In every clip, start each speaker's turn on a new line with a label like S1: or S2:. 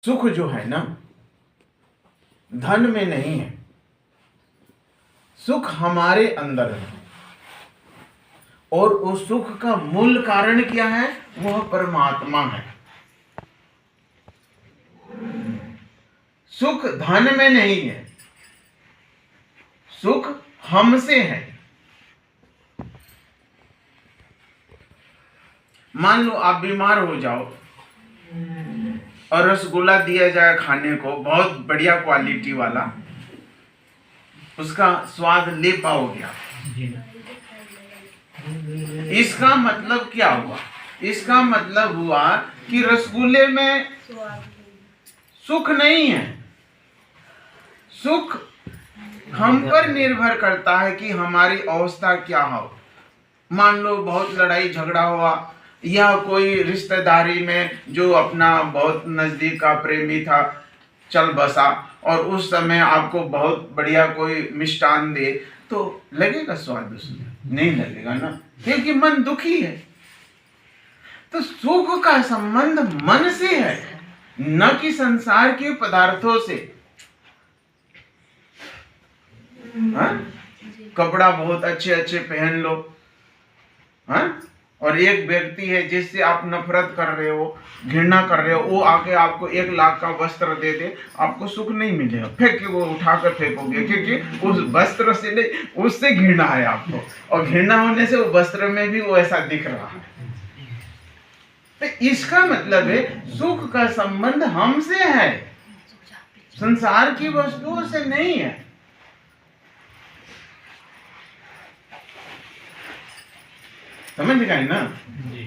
S1: सुख जो है ना, धन में नहीं है। सुख हमारे अंदर है और उस सुख का मूल कारण क्या है? वह परमात्मा है। सुख धन में नहीं है, सुख हमसे है। मान लो आप बीमार हो जाओ और रसगुल्ला दिया जाए खाने को, बहुत बढ़िया क्वालिटी वाला, उसका स्वाद ले पाओगे आप? इसका मतलब क्या हुआ? इसका मतलब हुआ कि रसगुल्ले में सुख नहीं है। सुख हम पर निर्भर करता है कि हमारी अवस्था क्या हो। मान लो बहुत लड़ाई झगड़ा हुआ, या कोई रिश्तेदारी में जो अपना बहुत नजदीक का प्रेमी था चल बसा, और उस समय आपको बहुत बढ़िया कोई मिष्टान दे, तो लगेगा स्वाद उसमें? नहीं लगेगा ना, क्योंकि मन दुखी है। तो सुख का संबंध मन से है, न कि संसार के पदार्थों से। हाँ? कपड़ा बहुत अच्छे अच्छे पहन लो, हाँ? और एक व्यक्ति है जिससे आप नफरत कर रहे हो, घृणा कर रहे हो, वो आके आपको 1 लाख का वस्त्र दे दे, आपको सुख नहीं मिलेगा। फेंक के वो उठाकर फेंकोगे, क्योंकि उस वस्त्र से नहीं, उससे घृणा है आपको, और घृणा होने से वो वस्त्र में भी वो ऐसा दिख रहा है। तो इसका मतलब है सुख का संबंध हमसे है, संसार की वस्तुओं से नहीं है। समझ गए ना?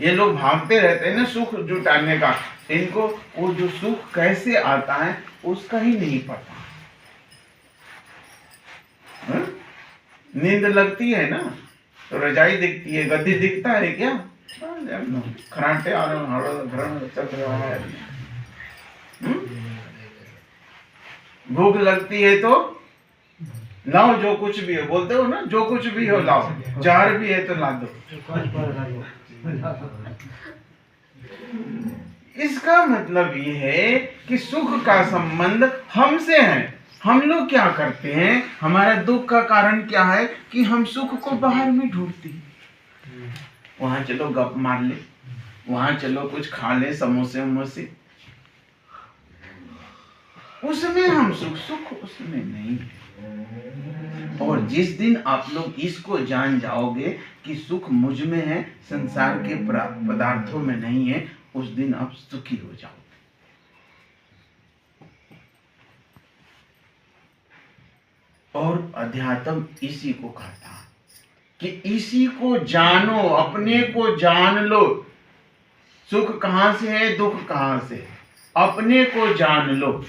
S1: ये लोग भागते रहते हैं ना सुख जुटाने का, इनको वो जो सुख कैसे आता है उसका ही नहीं पता। हाँ? नींद लगती है ना तो रजाई दिखती है, गद्दी दिखता है क्या? खराटे आ रहे, भूख लगती है तो लाओ जो कुछ भी हो, बोलते हो ना, जो कुछ भी हो लाओ, जहर भी है तो ला दो। इसका मतलब ये है कि सुख का संबंध हमसे है। हम लोग क्या करते हैं, हमारा दुख का कारण क्या है कि हम सुख को बाहर में ढूंढते हैं। वहां चलो गप मार ले, वहां चलो कुछ खा ले, समोसे वमोसे, उसमें हम सुख उसमें नहीं है। और जिस दिन आप लोग इसको जान जाओगे कि सुख मुझ में है, संसार के पदार्थों में नहीं है, उस दिन आप सुखी हो जाओगे। और अध्यात्म इसी को कहता है कि इसी को जानो, अपने को जान लो। सुख कहां से है, दुख कहां से है? अपने को जान लो।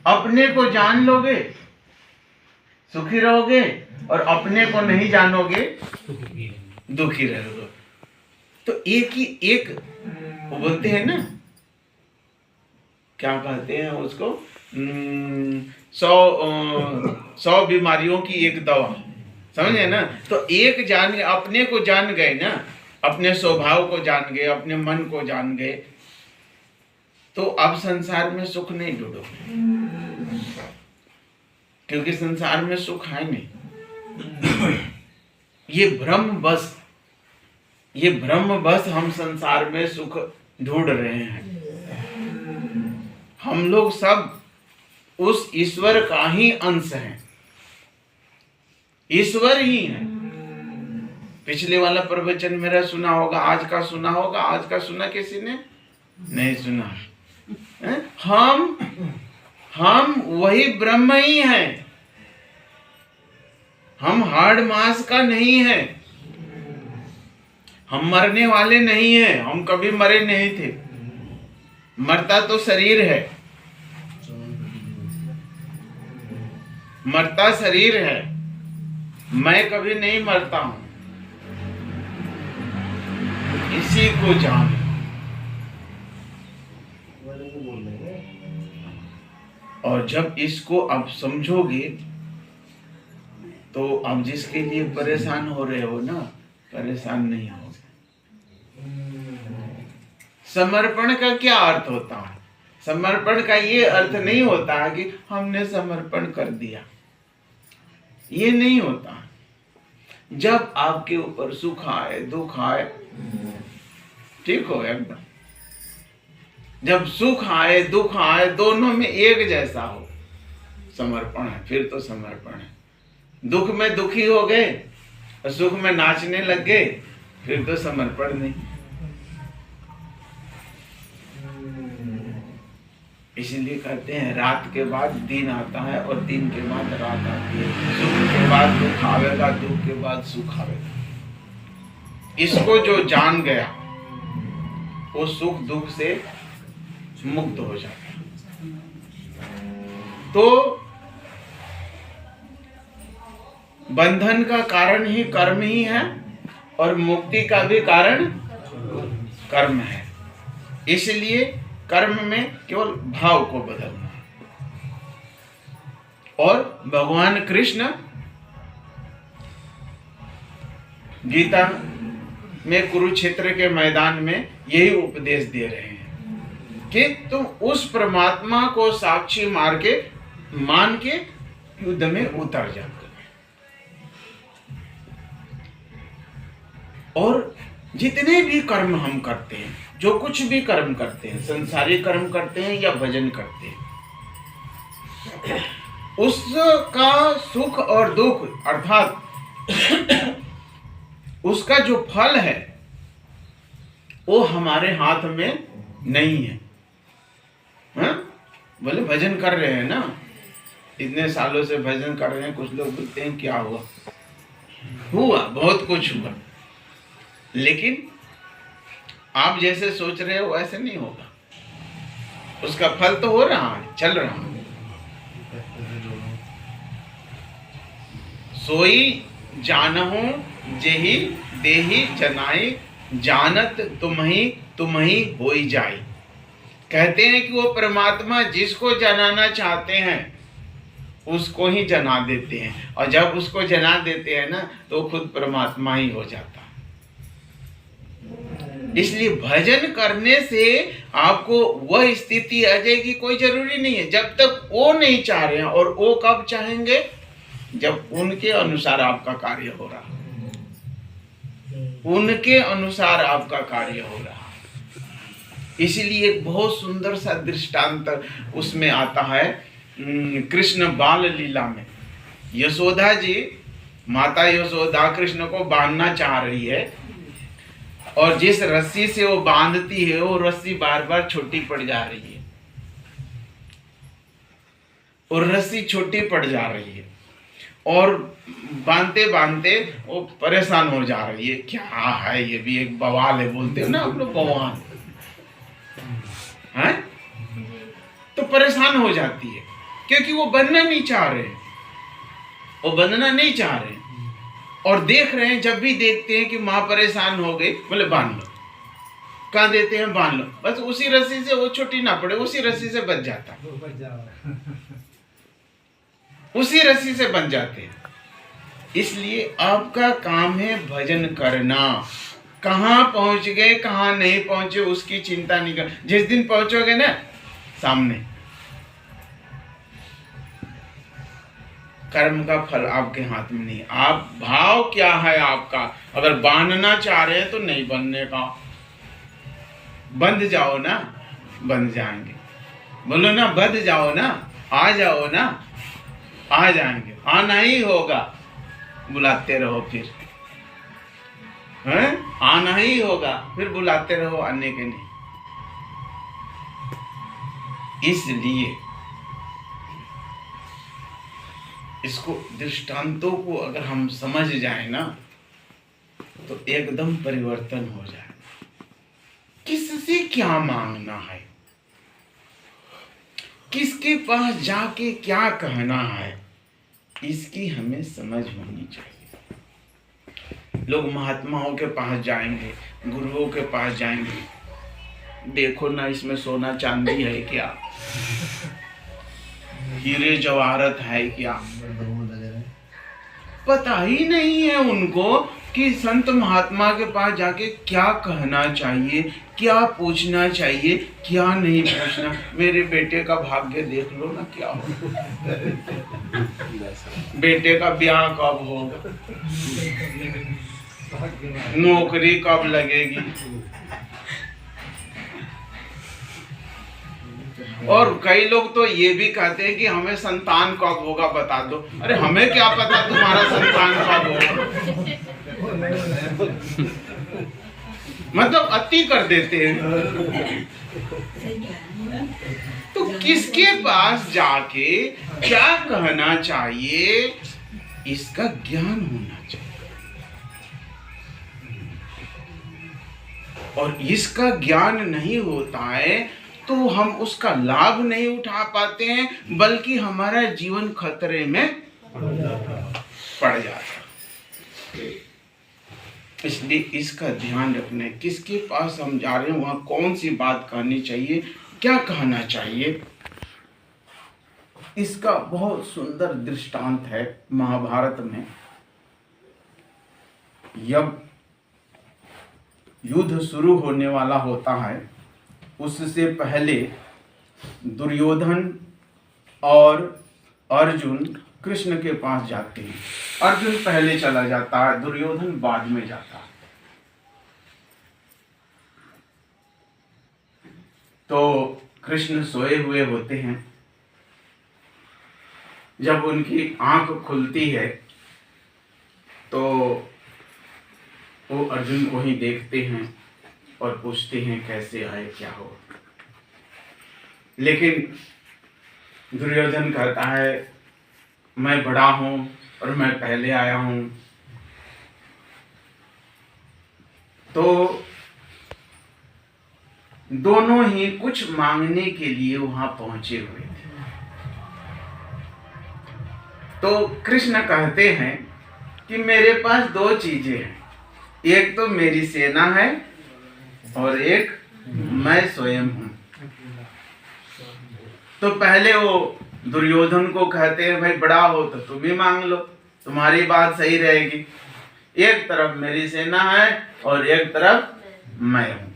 S1: अपने को जान लोगे सुखी रहोगे, और अपने को नहीं जानोगे दुखी रहोगे। तो एक ही एक, वो बोलते हैं ना, क्या कहते हैं उसको, 100 बीमारियों की एक दवा, समझे ना? तो एक जान, अपने को जान गए ना, अपने स्वभाव को जान गए, अपने मन को जान गए, तो अब संसार में सुख नहीं ढूंढोगे, क्योंकि संसार में सुख है नहीं। ये भ्रम बस हम संसार में सुख ढूंढ रहे हैं। हम लोग सब उस ईश्वर का ही अंश हैं, ईश्वर ही है। पिछले वाला प्रवचन मेरा सुना होगा, आज का सुना होगा। आज का सुना किसी ने? नहीं सुना। हम वही ब्रह्म ही हैं। हम हाड़ मांस का नहीं है, हम मरने वाले नहीं हैं, हम कभी मरे नहीं थे। मरता तो शरीर है, मरता शरीर है, मैं कभी नहीं मरता हूं। इसी को जान। और जब इसको अब समझोगे तो अब जिसके लिए परेशान हो रहे हो ना, परेशान नहीं होगे। समर्पण का क्या अर्थ होता है? समर्पण का ये अर्थ नहीं होता है कि हमने समर्पण कर दिया, ये नहीं होता। जब आपके ऊपर सुख आए दुख आए, ठीक हो एकदम, जब सुख आए दुख आए दोनों में एक जैसा हो, समर्पण है, फिर तो समर्पण है। दुख में दुखी हो गए और सुख में नाचने लग गए, फिर तो समर्पण नहीं। इसलिए कहते हैं रात के बाद दिन आता है और दिन के बाद रात आती है, सुख के बाद दुख आवेगा, दुख के बाद सुख आवेगा। इसको जो जान गया वो सुख दुख से मुक्त हो जाता है। तो बंधन का कारण ही कर्म ही है और मुक्ति का भी कारण कर्म है। इसलिए कर्म में केवल भाव को बदलना। और भगवान कृष्ण गीता में कुरुक्षेत्र के मैदान में यही उपदेश दे रहे हैं कि तुम उस परमात्मा को साक्षी मान के युद्ध में उतर जाओ। और जितने भी कर्म हम करते हैं, जो कुछ भी कर्म करते हैं, संसारिक कर्म करते हैं या भजन करते हैं, उसका सुख और दुख अर्थात उसका जो फल है वो हमारे हाथ में नहीं है। बोले भजन कर रहे हैं ना, इतने सालों से भजन कर रहे हैं, कुछ लोग बोलते हैं क्या हुआ, बहुत कुछ हुआ, लेकिन आप जैसे सोच रहे हो वैसे नहीं होगा। उसका फल तो हो रहा है, चल रहा है। सोई जानहु जेहि देहि जनाई, जानत तुम्हि होई जाई। कहते हैं कि वो परमात्मा जिसको जनाना चाहते हैं उसको ही जना देते हैं, और जब उसको जना देते हैं ना तो खुद परमात्मा ही हो जाता है। इसलिए भजन करने से आपको वह स्थिति आ जाएगी, कोई जरूरी नहीं है जब तक वो नहीं चाह रहे हैं। और वो कब चाहेंगे, जब उनके अनुसार आपका कार्य हो रहा, उनके अनुसार आपका कार्य हो रहा। इसलिए एक बहुत सुंदर सा दृष्टांत उसमें आता है कृष्ण बाल लीला में। यशोदा जी, माता यशोदा कृष्ण को बांधना चाह रही है, और जिस रस्सी से वो बांधती है वो रस्सी बार बार छोटी पड़ जा रही है, और रस्सी छोटी पड़ जा रही है, और बांधते बांधते वो परेशान हो जा रही है। क्या है ये भी एक बवाल है, बोलते हो ना आप लोग, बवाल है। तो परेशान हो जाती है क्योंकि वो बनना नहीं चाह रहे, वो बनना नहीं चाह रहे, और देख रहे हैं, जब भी देखते हैं कि माँ परेशान हो गई, बोले बांध लो। कहाँ देते हैं, बांध लो, बस उसी रस्सी से वो छोटी ना पड़े, उसी रस्सी से बच जाता, उसी रस्सी से बन जाते हैं। इसलिए आपका काम है भजन करना। कहाँ पहुंच गए कहाँ नहीं पहुंचे उसकी चिंता नहीं कर। जिस दिन पहुंचोगे ना सामने, कर्म का फल आपके हाथ में नहीं। आप भाव क्या है आपका, अगर बांधना चाह रहे हैं तो नहीं बनने का, बंध जाओ ना, बंध जाएंगे। बोलो ना, बंध जाओ ना, आ जाओ ना, आ जाएंगे। आना ही होगा, बुलाते रहो फिर, हैं? आना ही होगा, फिर बुलाते रहो, आने के नहीं। इसलिए इसको दृष्टांतों को अगर हम समझ जाए ना तो एकदम परिवर्तन हो जाए। किससे क्या मांगना है, किसके पास जाके क्या कहना है, इसकी हमें समझ होनी चाहिए। लोग महात्माओं के पास जाएंगे, गुरुओं के पास जाएंगे, देखो ना इसमें सोना चांदी है क्या, हीरे जवाहरत है क्या, पता ही नहीं है उनको कि संत महात्मा के पास जाके क्या कहना चाहिए, क्या पूछना चाहिए, क्या नहीं पूछना। मेरे बेटे का भाग्य देख लो ना क्या हो, बेटे का ब्याह कब होगा, नौकरी कब लगेगी, और कई लोग तो ये भी कहते हैं कि हमें संतान कब होगा बता दो। अरे हमें क्या पता तुम्हारा संतान कब होगा। मतलब अति कर देते हैं। तो किसके पास जाके क्या कहना चाहिए, इसका ज्ञान होना चाहिए। और इसका ज्ञान नहीं होता है तो हम उसका लाभ नहीं उठा पाते हैं, बल्कि हमारा जीवन खतरे में पड़ जाता है। इसलिए इसका ध्यान रखना है, किसके पास हम जा रहे हैं, वहां कौन सी बात कहनी चाहिए, क्या कहना चाहिए। इसका बहुत सुंदर दृष्टांत है महाभारत में। जब युद्ध शुरू होने वाला होता है, उससे पहले दुर्योधन और अर्जुन कृष्ण के पास जाते हैं। अर्जुन पहले चला जाता है, दुर्योधन बाद में जाता है। तो कृष्ण सोए हुए होते हैं। जब उनकी आंख खुलती है तो वो अर्जुन को ही देखते हैं और पूछते हैं कैसे आए, क्या हो। लेकिन दुर्योधन कहता है मैं बड़ा हूं और मैं पहले आया हूं। तो दोनों ही कुछ मांगने के लिए वहां पहुंचे हुए थे। तो कृष्ण कहते हैं कि मेरे पास दो चीजें हैं, एक तो मेरी सेना है और एक मैं स्वयं हूं। तो पहले वो दुर्योधन को कहते हैं भाई बड़ा हो तो तुम ही मांग लो, तुम्हारी बात सही रहेगी। एक तरफ मेरी सेना है और एक तरफ मैं हूं,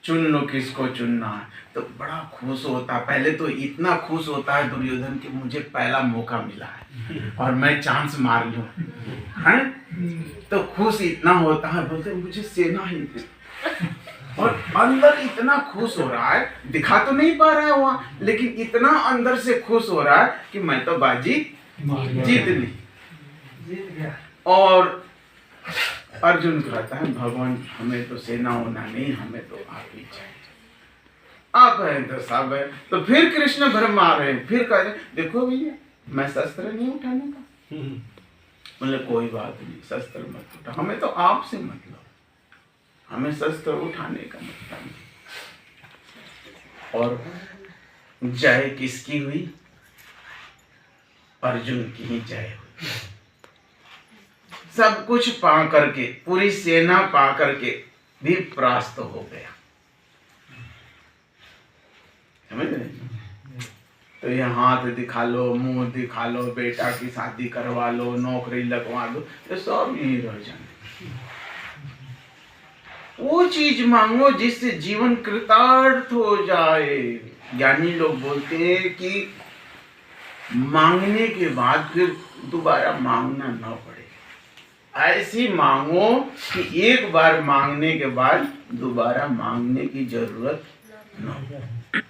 S1: चुन लो किसको चुनना है। तो बड़ा खुश होता, पहले तो इतना खुश होता है दुर्योधन कि मुझे पहला मौका मिला है और मैं चांस मार लूं, हैं? तो खुश इतना होता है, बोलते मुझे सेना ही दे। और अंदर इतना खुश हो रहा है, दिखा तो नहीं पा रहा है वहां, लेकिन इतना अंदर से खुश हो रहा है कि मैं तो बाजी जीत ली। और अर्जुन कहता है भगवान हमें तो सेना होना नहीं, हमें तो आप ही चाहिए, आप हैं तो सब है। तो फिर कृष्ण भरमा रहे हैं, फिर कह रहे देखो भैया मैं शस्त्र नहीं उठाने का। बोले कोई बात नहीं, शस्त्र मत उठा, हमें तो आपसे मतलब, हमें शस्त्र उठाने का मतलब नहीं। और जय किसकी हुई? अर्जुन की ही जय हुई। सब कुछ पा करके, पूरी सेना पा करके भी परास्त हो गया। समझ रहे? तो ये हाथ दिखा लो, मुंह दिखा लो, बेटा की शादी करवा लो, नौकरी लगवा लो, ये सब यही रह जाने। वो चीज मांगो जिससे जीवन कृतार्थ हो जाए। ज्ञानी लोग बोलते हैं कि मांगने के बाद फिर दोबारा मांगना ना पड़े। ऐसी मांगो कि एक बार मांगने के बाद दोबारा मांगने की जरूरत न हो।